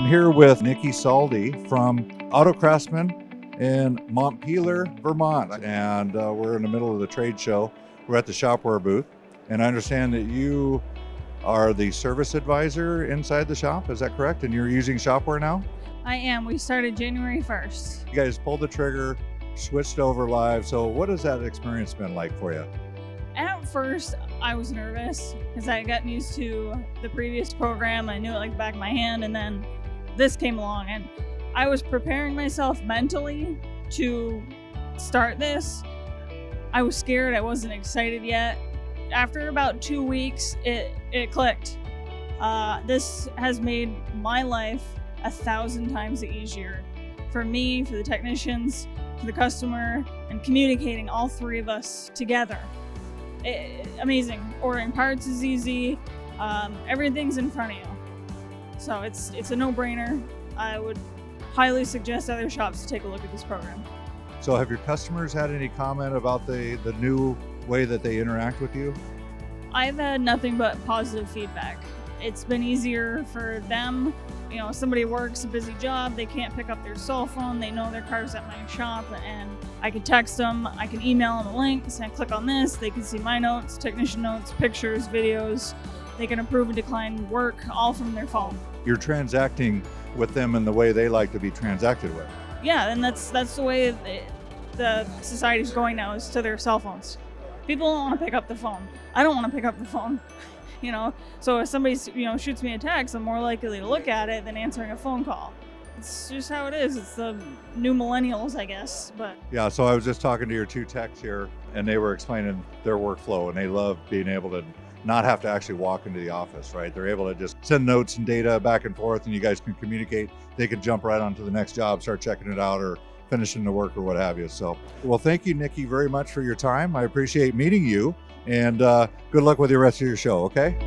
I'm here with Nikki Salden from Auto Craftsmen in Montpelier, Vermont, and we're in the middle of the trade show. We're at the Shop-Ware booth, and I understand that you are the service advisor inside the shop. Is that correct? And you're using Shop-Ware now? I am. We started January 1st. You guys pulled the trigger, switched over live. So what has that experience been like for you? At first, I was nervous because I had gotten used to the previous program. I knew it like the back of my hand, and then this came along, and I was preparing myself mentally to start this. I was scared. I wasn't excited yet. After about 2 weeks, it clicked. This has made my life 1,000 times easier for me, for the technicians, for the customer, and communicating all three of us together. Amazing. Ordering parts is easy. Everything's in front of you. So it's a no-brainer. I would highly suggest other shops to take a look at this program. So have your customers had any comment about the new way that they interact with you? I've had nothing but positive feedback. It's been easier for them. You know, somebody works a busy job, they can't pick up their cell phone, they know their car's at my shop, and I can text them, I can email them a link, say click on this, they can see my notes, technician notes, pictures, videos. They can approve and decline work all from their phone. You're transacting with them in the way they like to be transacted with. Yeah, and that's the way the society's going now, is to their cell phones. People don't want to pick up the phone. I don't want to pick up the phone. You know, so if somebody shoots me a text, I'm more likely to look at it than answering a phone call. It's just how it is. It's the new millennials, I guess. But yeah, so I was just talking to your two techs here, and they were explaining their workflow, and they love being able to not have to actually walk into the office, right? They're able to just send notes and data back and forth, and you guys can communicate. They can jump right onto the next job, start checking it out, or finishing the work or what have you. So, well, thank you, Nikki, very much for your time. I appreciate meeting you, and good luck with the rest of your show, okay?